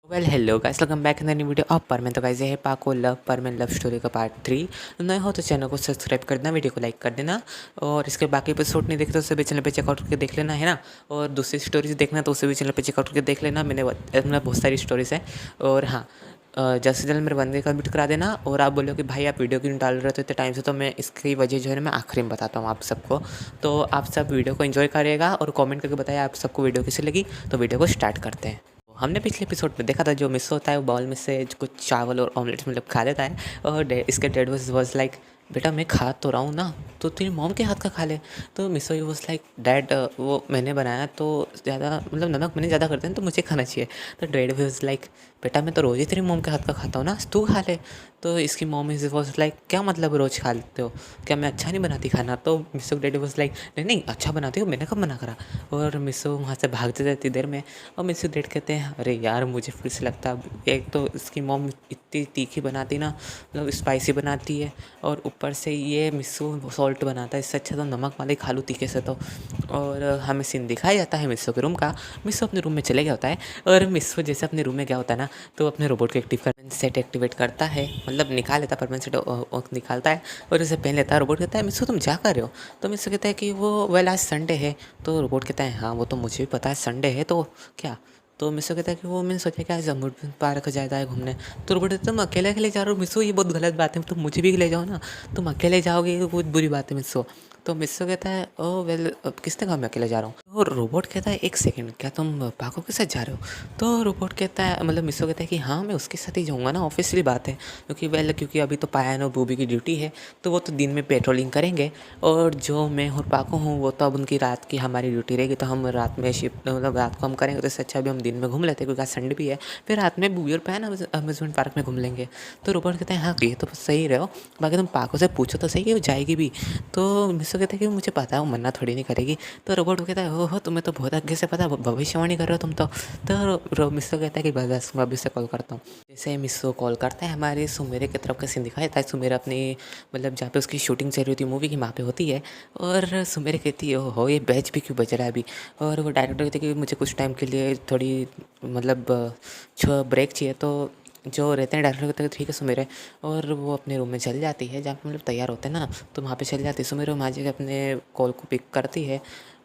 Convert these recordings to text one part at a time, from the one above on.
Well hello guys, welcome back in the new video of Parmen. तो guys ये है पाको लव परमेन लव स्टोरी का पार्ट 3। नए हो तो चैनल को सब्सक्राइब कर देना, वीडियो को लाइक कर देना और इसके बाकी एपिसोड नहीं देखते तो उसे भी चैनल पे चेकआउट करके देख लेना है ना। और दूसरी स्टोरीज देखना तो उसे भी चैनल पे चेकआउट करके देख लेना। मैंने बहुत सारी स्टोरीज हैं। और हाँ, जल्द से जल्द मेरे बंदे का कंप्लीट करा देना। और आप बोलो कि भाई आप वीडियो क्यों नहीं डाल रहे थे इतने टाइम से, तो मैं इसकी वजह जो है ना मैं आखिरी में बताता हूँ आप सबको। तो आप सब वीडियो को एंजॉय करिएगा और कमेंट करके बताइए आप सबको वीडियो कैसी लगी। तो वीडियो को स्टार्ट करते हैं। हमने पिछले एपिसोड में देखा था जो मिस होता है वो बाउल में से कुछ चावल और ऑमलेट मतलब खा लेता है। और इसके डैड वॉज लाइक, बेटा मैं खा तो रहा हूँ ना, तो तेरी मॉम के हाथ का खा ले। तो मिसो वॉज लाइक, डैड वो मैंने बनाया तो ज़्यादा मतलब नमक मैंने ज़्यादा करते हैं तो मुझे खाना चाहिए। तो डैड वॉज लाइक, बेटा मैं तो रोज़ ही तेरी मॉम के हाथ का खाता हूँ ना, तू खा ले। तो इसकी मॉम इज वॉज लाइक, क्या मतलब रोज़ खा लेते हो, क्या मैं अच्छा नहीं बनाती खाना? तो मिसो डैड वॉज लाइक, नहीं नहीं अच्छा बनाती हो, मैंने कब मना करा। और मिसो वहाँ से भागते रहती देर में। और मिसो डैड कहते हैं, अरे यार मुझे फिर से लगता है एक तो इसकी मॉम इतनी तीखी बनाती ना, मतलब स्पाइसी बनाती है और ऊपर से ये मिस्सू सॉल्ट बनाता है, इससे अच्छा तो नमक वाले खा लूँ तीखे से तो। और हमें सीन दिखाया जाता है मिस्सू के रूम का। मिस्सू अपने रूम में चले गया होता है और मिस्सू जैसे अपने रूम में गया होता है ना, तो अपने रोबोट को सेट एक्टिवेट करता है, मतलब निकाल लेता है परमानेंट सेट निकालता है और उसे पहन लेता है। रोबोट कहता है, मिस्सू तुम क्या कर रहे हो? तो मिस्सू कहता है कि वो वेल आज संडे है। तो रोबोट कहता है, हाँ वो तो मुझे भी पता है संडे है, तो क्या? तो मिस्सू कहता है कि वो मैंने सोचा कि आज अमूर्तमेंट पार्क जाता है घूमने। तो रोबोट कहता है, तुम अकेले अकेले जा रहे हो मिस्सू, ये बहुत गलत बात है, तुम मुझे भी ले जाओ ना। तुम अकेले जाओगे तो बहुत बुरी बात है मिस्सू। तो मिस्सू कहता है, ओ वेल अब किसने कहा मैं अकेले जा रहा हूँ? तो रोबोट कहता है, एक सेकंड, क्या तुम पाको के साथ जा रहे हो? तो रोबोट कहता है, मतलब मिस्सू कहता है कि हाँ मैं उसके साथ ही जाऊँगा ना, ऑब्वियसली बात है, क्योंकि अभी तो पायन और बूबी की ड्यूटी है, तो वो तो दिन में पेट्रोलिंग करेंगे। और जो मैं और पाको हूँ वो तो अब उनकी रात की हमारी ड्यूटी रहेगी, तो हम रात में शिफ्ट मतलब रात को हम करेंगे, तो इससे अच्छा भी हम दिन में घूम लेते हैं क्योंकि आज संडे भी है। फिर रात में बूबी और पायन अम्यूजमेंट पार्क में घूम लेंगे। तो रोबोट कहते हैं, हाँ ये तो सही रहो, बाकी तुम पाको से पूछो तो सही कि वो जाएगी भी। तो मिस्सू कहते हैं कि मुझे पता है वो मना थोड़ी नहीं करेगी। तो रोबोट कहता है, हो तुम्हें तो बहुत आगे से पता है, भविष्यवाणी कर रहे हो तुम तो। मिस्सू कहता है कि बस मैं अभी से कॉल करता हूँ। जैसे मिस्सू कॉल करता है, हमारे सुमेरे की तरफ का सीन दिखाया जाता है। सुमेरा अपनी मतलब जहाँ पे उसकी शूटिंग चल रही होती है मूवी की, वहाँ पे होती है। और सुमेरे कहती है, हो ये बैच भी क्यों बज रहा है अभी? और वो डायरेक्टर कहते हैं कि मुझे कुछ टाइम के लिए थोड़ी मतलब ब्रेक चाहिए। तो जो रहते हैं डायरेक्टर कहते हैं ठीक है सुमेरे। और वो अपने रूम में चली जाती है जहाँ पे मतलब तैयार होते हैं ना, तो वहाँ पे चली जाती है सुमेरे। वहाँ जाके अपने कॉल को पिक करती है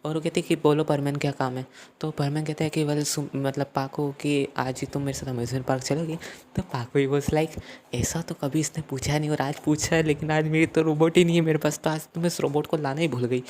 और वो कहती है कि बोलो परमैन क्या काम है? तो परमैन कहता है कि वेल मतलब पाको कि आज ही तुम मेरे साथ अम्यूजमेंट पार्क चलोगी? तो पाको ही वॉज लाइक, ऐसा तो कभी इसने पूछा नहीं और आज पूछा है, लेकिन आज मेरी तो रोबोट ही नहीं है मेरे पास, तो आज तो मैं इस रोबोट को लाना ही भूल गई।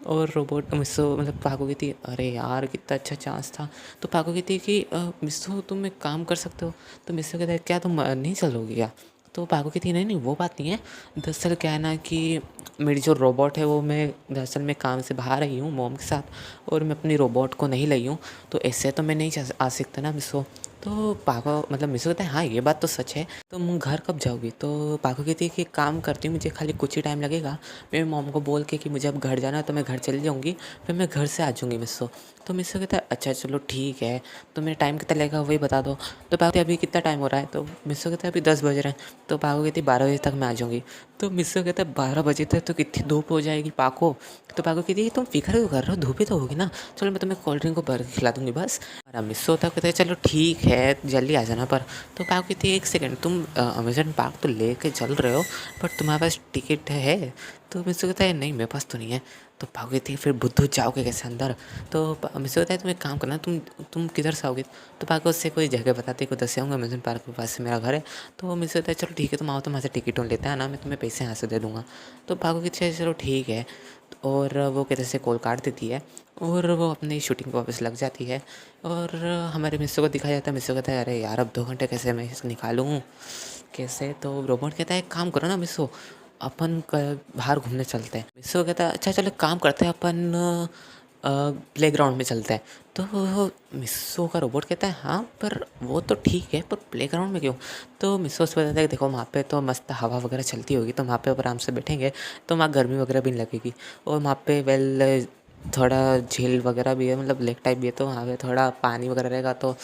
और रोबोट मिस्सू मतलब पाको कहती है, अरे यार कितना अच्छा चांस था। तो पाको कहती है कि मिस्सू तुम एक काम कर सकते हो। तो मिस्सू कहता है, क्या तुम नहीं चलोगी क्या? तो पाको कहती है, नहीं नहीं वो बात नहीं है, दरअसल क्या है ना कि मेरी जो रोबोट है वो मैं दरअसल मैं काम से बाहर आई हूँ मॉम के साथ, और मैं अपनी रोबोट को नहीं लाई हूँ, तो ऐसे तो मैं नहीं आ सकता ना मिस्सू। तो पाको मतलब मिस्सू कहता है, हाँ ये बात तो सच है, तुम घर कब जाओगी? तो पाको कहती है कि काम करती हूँ, मुझे खाली कुछ ही टाइम लगेगा, मैं मॉम को बोल के कि मुझे अब घर जाना है तो मैं घर चली जाऊँगी, फिर मैं घर से आ जाऊँगी मिस्सू। तो मिस्सू कहता है, अच्छा चलो ठीक है, तो मेरा टाइम कितना लगेगा वही बता दो। तो पाको कहती है, अभी कितना टाइम हो रहा है? तो मिस्सू कहता है, अभी 10 बज रहे हैं। तो पाको कहती है, 12 बजे तक मैं आ जाऊँगी। तो मिस्सू कहता है, 12 बजे तक तो कितनी धूप हो जाएगी पाको। तो पाको कहती है, तुम फिक्र क्यों कर रहे हो, धूप ही तो होगी ना, चलो मैं तुम्हें कोल्ड ड्रिंक को भर के खिला दूँगी बस। और मिस्सू होता कहता है, चलो ठीक है जल्दी आ जाना। पर तो पाको कहती है, एक सेकंड, तुम अम्यूज़मेंट पार्क तो लेके चल रहे हो, बट तुम्हारे पास टिकट है? तो मिस्सू कहता है, नहीं मेरे पास तो नहीं है। तो पाको कहती है, फिर बुद्धू जाओगे कैसे अंदर? तो मिस्सू कहता है, तुम एक काम करना, तुम किधर से आओगे? तो पाको उससे कोई जगह बताती है, को दस आऊँगा अम्यूज़मेंट पार्क के पास से मेरा घर है। तो मिस्सू कहता है, चलो ठीक है तुम आओ, तो वहाँ से टिकट लेते हैं ना, मैं तुम्हें पैसे यहाँ से दे दूँगा। तो पाको कहती है, चलो ठीक है। और वो कहते से कॉल काट देती है और वो अपनी शूटिंग पे वापस लग जाती है। और हमारे मिस्सू को दिखाया जाता है। मिस्सू कहता है, अरे यार अब 2 घंटे कैसे मैं इसको निकालूँ कैसे? तो रोबोट कहता है, एक काम करो ना मिस्सू, अपन बाहर घूमने चलते हैं। मिस्सू कहता है, अच्छा चलो एक काम करते हैं, अपन प्लेग्राउंड में चलते हैं। तो मिस्सू का रोबोट कहता है, हाँ पर वो तो ठीक है, पर प्लेग्राउंड में क्यों? तो मिस्सू उससे बताता है कि देखो वहाँ पे तो मस्त हवा वगैरह चलती होगी, तो वहाँ पे आराम से बैठेंगे, तो वहाँ गर्मी वगैरह भी नहीं लगेगी। और वहाँ पे वेल थोड़ा झील वगैरह भी है, मतलब लेक टाइप भी है, तो वहाँ पे थोड़ा पानी वगैरह रहेगा। तो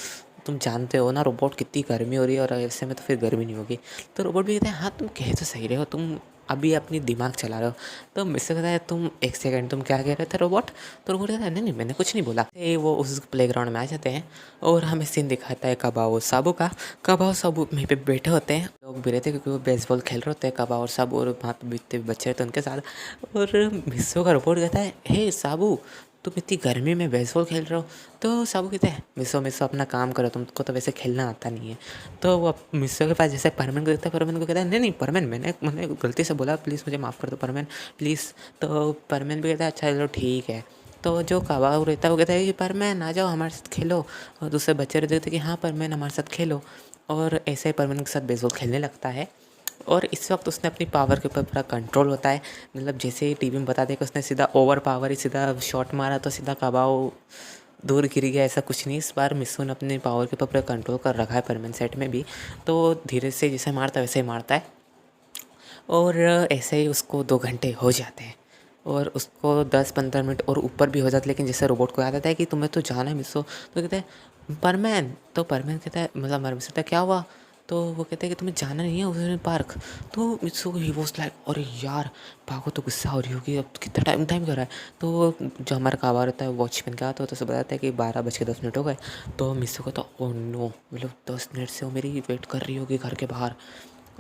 तुम जानते हो ना रोबोट कितनी गर्मी हो रही है, और ऐसे में तो फिर गर्मी नहीं होगी। तो रोबोट भी कहते हैं, हाँ तुम कह तो सही रहे हो, तुम अभी अपनी दिमाग चला रहे हो। तो मिस्सो कहता है तुम एक सेकंड, तुम क्या कह रहे थे रोबोट? तो रोबोट कहता है नहीं नहीं मैंने कुछ नहीं बोला। वो उस प्लेग्राउंड में आ जाते हैं और हमें सीन दिखाता है कबा और साबू का। कबा और साबू वहीं पे बैठे होते हैं, लोग भी रहते हैं क्योंकि वो बेसबॉल खेल रहे होते हैं कबा और साबू, और वहाँ पे बीतते बच्चे रहते हैं उनके साथ। और मिस्सो का रोबोट कहता है हे साबू तुम इतनी गर्मी में बेसबॉल खेल रहे हो? तो साबू कहते हैं मिस्सो मिस्सो अपना काम करो, तुमको तो वैसे खेलना आता नहीं है। तो वो मिस्सो के पास जैसे परमन को देखता है, परमन को कहता है नहीं नहीं परमन मैंने मैंने गलती से बोला, प्लीज़ मुझे माफ़ कर दो परमन प्लीज़। तो परमन भी कहता है अच्छा चलो ठीक है। तो जो कबाऊ रहता है वो कहता है कि परमन आ जाओ हमारे साथ खेलो, और दूसरे बच्चे रहते थे कि हाँ परमन हमारे साथ खेलो। और ऐसे ही परमन के साथ बेसबॉल खेलने लगता है। और इस वक्त उसने अपनी पावर के ऊपर पूरा कंट्रोल होता है। मतलब जैसे ही टीवी में बता दें कि उसने सीधा ओवर पावर ही सीधा शॉट मारा तो सीधा कबाऊ दूर गिर गया, ऐसा कुछ नहीं। इस बार मिस्सू ने अपने पावर के ऊपर पूरा कंट्रोल कर रखा है परमानेंट सेट में भी। तो धीरे से जैसे मारता है वैसे ही मारता है। और ऐसे ही उसको 2 घंटे हो जाते हैं और उसको 10-15 मिनट और ऊपर भी हो जाते, लेकिन जैसे रोबोट को याद आता है कि तुम्हें तो जाना है मिस्सो, तो कहते हैं परमैन। तो परमैन कहता है मतलब हमारे मिस्सो कहता है क्या हुआ? तो वो कहते हैं कि तुम्हें जाना नहीं है उस पार्क। तो मिस्सो ही वॉज लाइक अरे यार पाको तो गुस्सा हो रही होगी, अब कितना टाइम टाइम कर रहा है। तो जो हमारा काबा रहता है वॉचमैन का, तो उसे बताता है कि 12:10 हो गए। तो मिस्सो को तो ओ नो, मतलब 10 मिनट से वो मेरी वेट कर रही होगी घर के बाहर,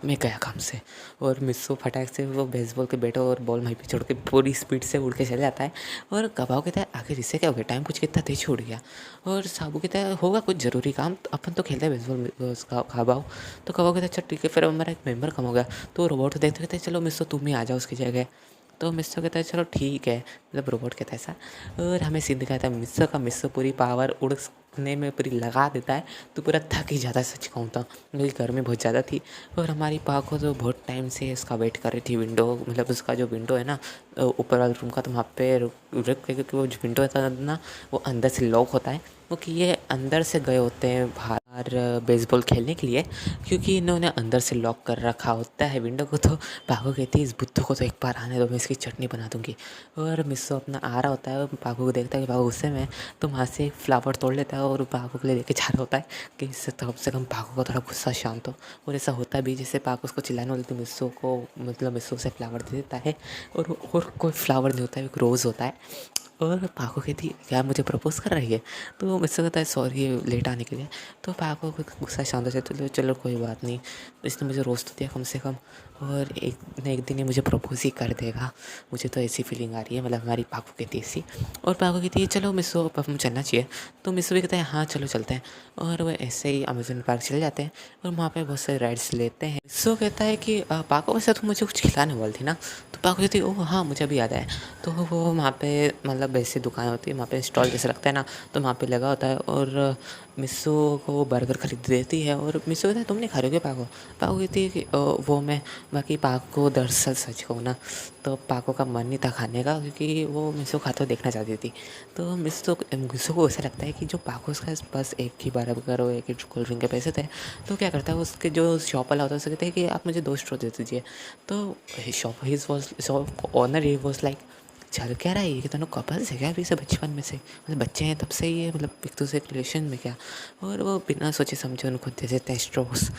मैं गया काम से। और मिस्सो फटाक से वो बेसबॉल के बैट और बॉल वहीं पे छोड़ के पूरी स्पीड से उड़ के चले जाता है। और कबाऊ कहता है आखिर इससे क्या हो गया, टाइम कुछ कितना तेज छूट गया। और साबू कहता है होगा कुछ ज़रूरी काम, तो अपन तो खेलते हैं बेसबॉल कबाऊ। तो कबाऊ कहता है अच्छा ठीक है फिर हमारा एक मेंबर कम हो गया। तो रोबोट देखते कहते हैं चलो मिस्सो तुम ही आ जाओ उसकी जगह। तो मिस्सो कहता है चलो ठीक है, मतलब रोबोट कहता है ऐसा। और हमें सीन दिखाता है मिस्सो का, मिस्सो पूरी पावर उड़ने में पूरी लगा देता है। तो पूरा थक ही जाता है सच कहूँ तो, क्योंकि गर्मी बहुत ज़्यादा थी। और हमारी पाको तो बहुत टाइम से उसका वेट कर रही थी विंडो, मतलब उसका जो विंडो है ना ऊपर वाले रूम का, तो वहाँ पे रुक के, क्योंकि वो जो विंडो होता है ना वो अंदर से लॉक होता है, क्योंकि ये अंदर से गए होते हैं बाहर बेसबॉल खेलने के लिए, क्योंकि इन्होंने अंदर से लॉक कर रखा होता है विंडो को। तो पाको कहती है इस बुद्धू को तो एक बार आने दो, मैं इसकी चटनी बना दूंगी। और मिस्सो अपना आ रहा होता है और पाको को देखता है कि पाको गुस्से में, तो वहाँ से एक फ्लावर तोड़ लेता है और पाको के लिए लेके जा रहा होता है कि इससे कम से कम पाको का थोड़ा गुस्सा शांत हो। और ऐसा होता भी, जैसे पाको उसको चिल्लाने वाली तो मिस्सो को, मतलब मिस्सो से फ्लावर दे देता है। और कोई फ्लावर नहीं होता है, एक रोज़ होता है। और पाको कहती है क्या मुझे प्रपोज कर रही है? तो मिस्सो कहता है सॉरी लेट आने के लिए। तो पाको को गुस्सा शांत हो जाता है, चलो कोई बात नहीं, इसने मुझे रोज़ तो दिया कम से कम, और एक न एक दिन ये मुझे प्रपोज ही कर देगा, मुझे तो ऐसी फीलिंग आ रही है। मतलब हमारी पाको कहती है ऐसी। और पाको कहती है चलो मिस्सो अब हम चलना चाहिए। तो मिस्सो भी कहता है हाँ चलो चलते हैं। और वो ऐसे ही अमेजन पार्क चले जाते हैं और वहाँ पे बहुत सारे राइड्स लेते हैं। मिस्सो कहता है कि पाको वैसे तुम मुझे कुछ खिलाने वाली थी ना? तो पाको कहती है ओह हाँ मुझे अभी याद आया। तो वो वहाँ पे मतलब ऐसी दुकान होती है, वहाँ पे स्टॉल जैसे लगता है ना, तो वहाँ पे लगा होता है। और मिस्सो को बर्गर खरीद देती है और मिस्सो कहता है तुम नहीं खा रहे हो क्या पाको? पाको कहती है कि वो मैं, बाकी पाको दरअसल सच कहूँ ना तो पाको का मन नहीं था खाने का, क्योंकि वो मिस्सो खाते हुए देखना चाहती थी। तो मिस्सो को ऐसा लगता है कि जो पाको उसका बस एक ही बर्गर और एक ही कोल्ड ड्रिंक के पैसे थे, तो क्या करता है उसके जो शॉप वाला होता है उसे कहते हैं कि आप मुझे 2 स्ट्रॉ दे दीजिए। तो shop owner he was like चल क्या रहा है ये, कि दोनों कपल्स है क्या अभी से बचपन में से, मतलब बच्चे हैं तब से ही है, मतलब एक दूसरे के रिलेशन में क्या? और वो बिना सोचे समझे उनको दे देते हैं स्ट्रॉस।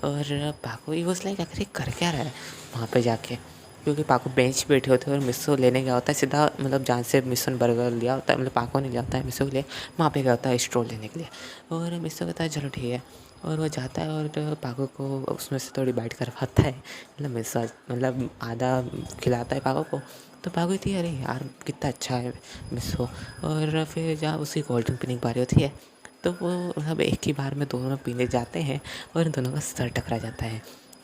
और पाको ही वॉज लाइक आखिर कर क्या रहा है वहाँ पे जाके, क्योंकि पाको बेंच पे बैठे होते हैं और मिस्सो लेने गया होता है सीधा, मतलब जहाँ से मिस्सो ने बर्गर लिया होता है, मतलब पाको ने लिया होता है मिस्सो के लिए, वहाँ पे गया होता है स्ट्रॉ लेने के लिए। और मिस्सो कहता है चलो ठीक है। और वो जाता है और पाको को उसमें से थोड़ी बाइट करवाता है, मतलब मिस्सो मतलब आधा खिलाता है पाको को। तो पाको कहती है अरे यार कितना अच्छा है मिस्सो। और फिर जहाँ उसकी कोल्ड ड्रिंक पीने की बारी होती है, तो वो मतलब एक ही बार में दोनों पीने जाते हैं और इन दोनों का सर टकरा जाता है।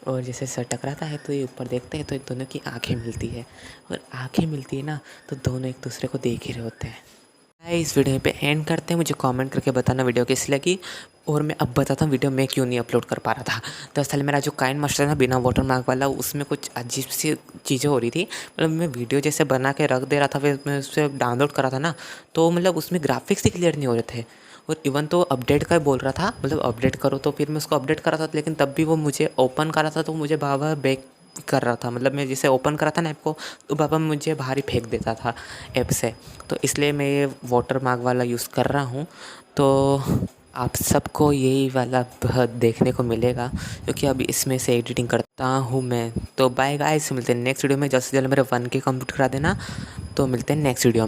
और जैसे सर टकराता है तो ये ऊपर देखते हैं तो इन दोनों की आंखें मिलती है, और आंखें मिलती है ना तो दोनों एक दूसरे को देख ही रहे होते हैं। इस वीडियो पे एंड करते हैं, मुझे कमेंट करके बताना वीडियो कैसी लगी। और मैं अब बताता हूँ वीडियो मैं क्यों नहीं अपलोड कर पा रहा था। दरअसल मेरा जो काइन मास्टर था बिना वाटरमार्क वाला, उसमें कुछ अजीब सी चीज़ें हो रही थी। मतलब मैं वीडियो जैसे बना के रख दे रहा था, फिर मैं उससे डाउनलोड करा था ना, तो मतलब उसमें ग्राफिक्स ही क्लियर नहीं हो रहे थे। और इवन तो अपडेट का बोल रहा था, मतलब अपडेट करो, तो फिर मैं उसको अपडेट करा था, लेकिन तब भी वो मुझे ओपन करा था तो मुझे बार बार बैक कर रहा था। मतलब मैं जैसे ओपन करा था ना ऐप को, तो बाबा मुझे बाहर ही फेंक देता था ऐप से। तो इसलिए मैं ये वाटरमार्क वाला यूज़ कर रहा हूँ। तो आप सबको यही वाला देखने को मिलेगा, क्योंकि अभी इसमें से एडिटिंग करता हूँ मैं। तो बाय गाइस, मिलते हैं नेक्स्ट वीडियो में। जल्द से जल्द मेरे 1K कंप्लीट करा देना। तो मिलते हैं नेक्स्ट वीडियो में।